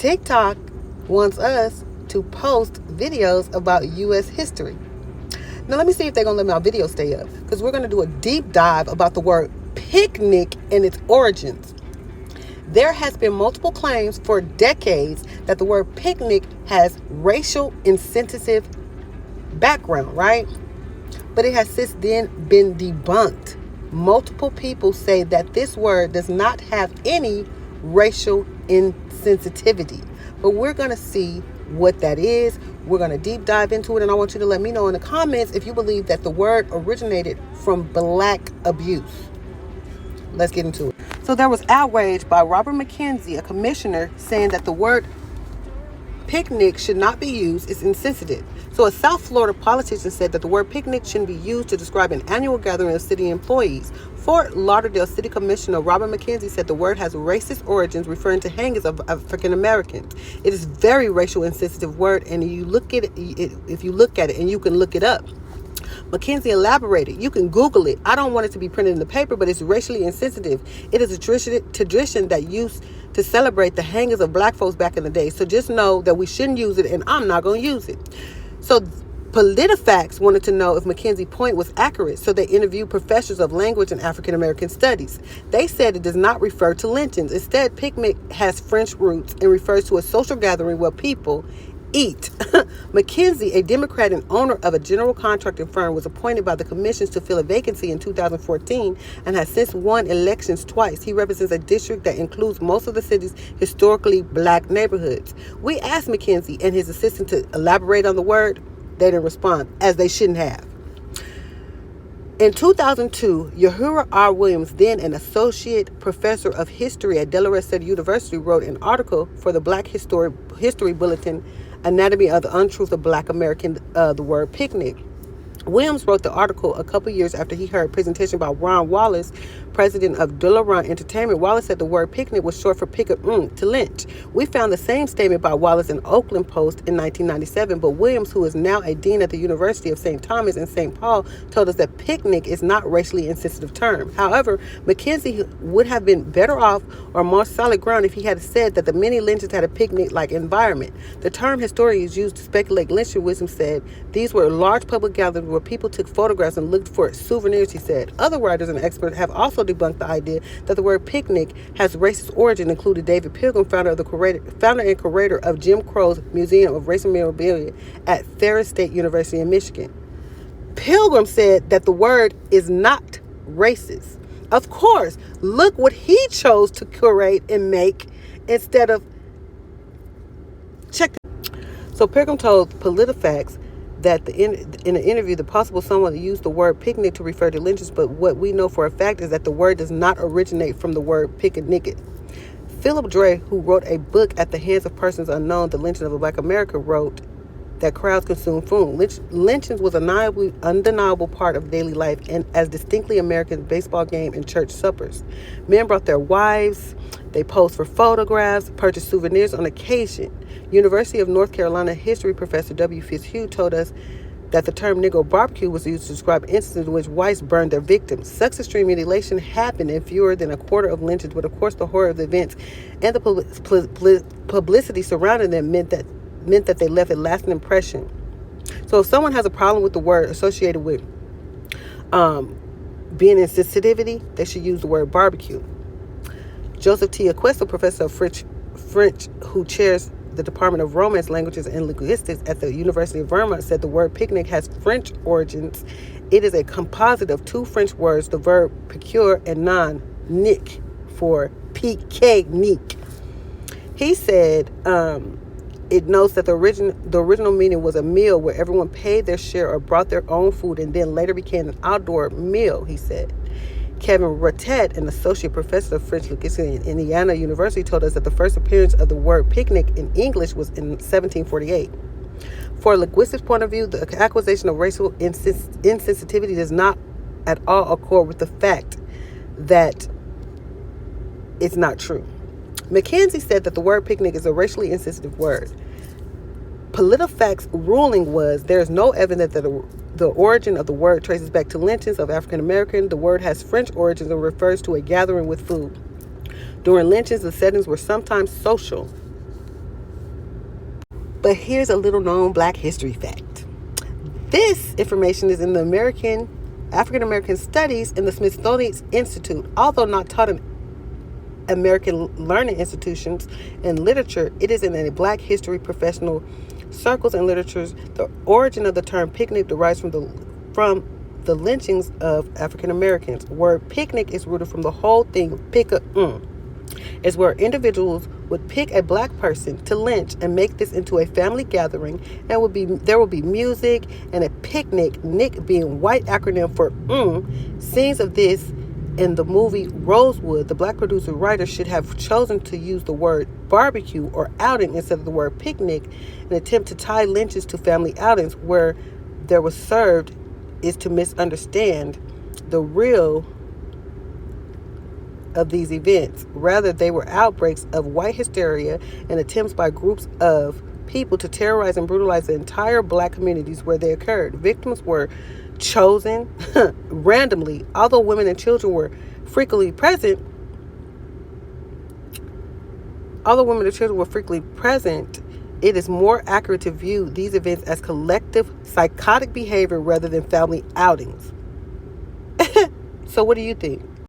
TikTok wants us to post videos about U.S. history. Now, let me see if they're going to let my video stay up, because we're going to do a deep dive about the word picnic and its origins. There has been multiple claims for decades that the word picnic has racial insensitive background, right? But it has since then been debunked. Multiple people say that this word does not have any racial insensitivity. But we're going to see what that is. We're going to deep dive into it, and I want you to let me know in the comments if you believe that the word originated from black abuse. Let's get into it. So there was outrage by Robert McKenzie, a commissioner, saying that the word picnic should not be used. It's insensitive. So a South Florida politician said that the word picnic shouldn't be used to describe an annual gathering of city employees. Fort Lauderdale City Commissioner Robert McKenzie said the word has racist origins, referring to hangings of African Americans. It is very racial insensitive word, and you look at it, if you look at it, and you can look it up. McKenzie elaborated, you can Google it. I don't want it to be printed in the paper, but it's racially insensitive. It is a tradition that used to celebrate the hangings of black folks back in the day. So just know that we shouldn't use it, and I'm not going to use it. So PolitiFact wanted to know if McKenzie's point was accurate, so they interviewed professors of language and African American studies. They said it does not refer to lynchings. Instead, picnic has French roots and refers to a social gathering where people eat. McKenzie, a Democrat and owner of a general contracting firm, was appointed by the commissions to fill a vacancy in 2014 and has since won elections twice. He represents a district that includes most of the city's historically black neighborhoods. We asked McKenzie and his assistant to elaborate on the word. They didn't respond, as they shouldn't have. In 2002, Uhura R. Williams, then an associate professor of history at Delaware State University, wrote an article for the Black History Bulletin, Anatomy of the Untruth of Black American, the word picnic. Williams wrote the article a couple years after he heard a presentation by Ron Wallace, president of Dularan Entertainment. Wallace said the word picnic was short for to lynch. We found the same statement by Wallace in Oakland Post in 1997, but Williams, who is now a dean at the University of St. Thomas in St. Paul, told us that picnic is not racially insensitive term. However, McKenzie would have been better off or more solid ground if he had said that the many lynchings had a picnic-like environment. The term historians used to speculate lynching, Williams said, these were large public gatherings where people took photographs and looked for souvenirs, he said. Other writers and experts have also debunked the idea that the word picnic has racist origin, including David Pilgrim, founder and curator of Jim Crow's Museum of Racial Memorabilia at Ferris State University in Michigan. Pilgrim said that the word is not racist. Of course, look what he chose to curate and make instead of check. So Pilgrim told PolitiFact that in an interview, the possible someone used the word picnic to refer to lynchings, but what we know for a fact is that the word does not originate from the word picnic. Philip Dre, who wrote a book At the Hands of Persons Unknown, The Lynching of Black America, wrote that crowds consume food. Lynchings was an undeniable part of daily life, and as distinctly American baseball game and church suppers. Men brought their wives, they posed for photographs, purchased souvenirs on occasion. University of North Carolina history professor W. Fitzhugh told us that the term Negro barbecue was used to describe instances in which whites burned their victims. Such extreme mutilation happened in fewer than a quarter of lynchings, but of course the horror of the events and the publicity surrounding them meant that they left a lasting impression. So if someone has a problem with the word associated with being insensitivity, they should use the word barbecue. Joseph T. Aquesto, professor of French, who chairs the Department of Romance Languages and Linguistics at the University of Vermont, said the word picnic has French origins. It is a composite of two French words, the verb piquer and non, nick, for pique-nique. He said it notes that the original meaning was a meal where everyone paid their share or brought their own food, and then later became an outdoor meal, he said. Kevin Ratet, an associate professor of French linguistics at Indiana University, told us that the first appearance of the word picnic in English was in 1748. For a linguistic point of view, the accusation of racial insensitivity does not at all accord with the fact that it's not true. McKenzie said that the word picnic is a racially insensitive word. PolitiFact's ruling was there is no evidence that the origin of the word traces back to lynchings of African Americans. The word has French origins and refers to a gathering with food. During lynchings, the settings were sometimes social. But here's a little known Black history fact. This information is in the African American Studies in the Smithsonian Institute. Although not taught in American learning institutions and literature, it is in a Black history professional circles and literatures. The origin of the term picnic derives from the lynchings of African Americans. Word picnic is rooted from the whole thing is where individuals would pick a Black person to lynch and make this into a family gathering, and there will be music and a picnic, Nick being white acronym for Scenes of this in the movie Rosewood. The Black producer writer should have chosen to use the word barbecue or outing instead of the word picnic. An attempt to tie lynches to family outings where there was served is to misunderstand the real of these events. Rather, they were outbreaks of white hysteria and attempts by groups of people to terrorize and brutalize the entire Black communities where they occurred. Victims were chosen randomly. Although women and children were frequently present, it is more accurate to view these events as collective psychotic behavior rather than family outings. So what do you think?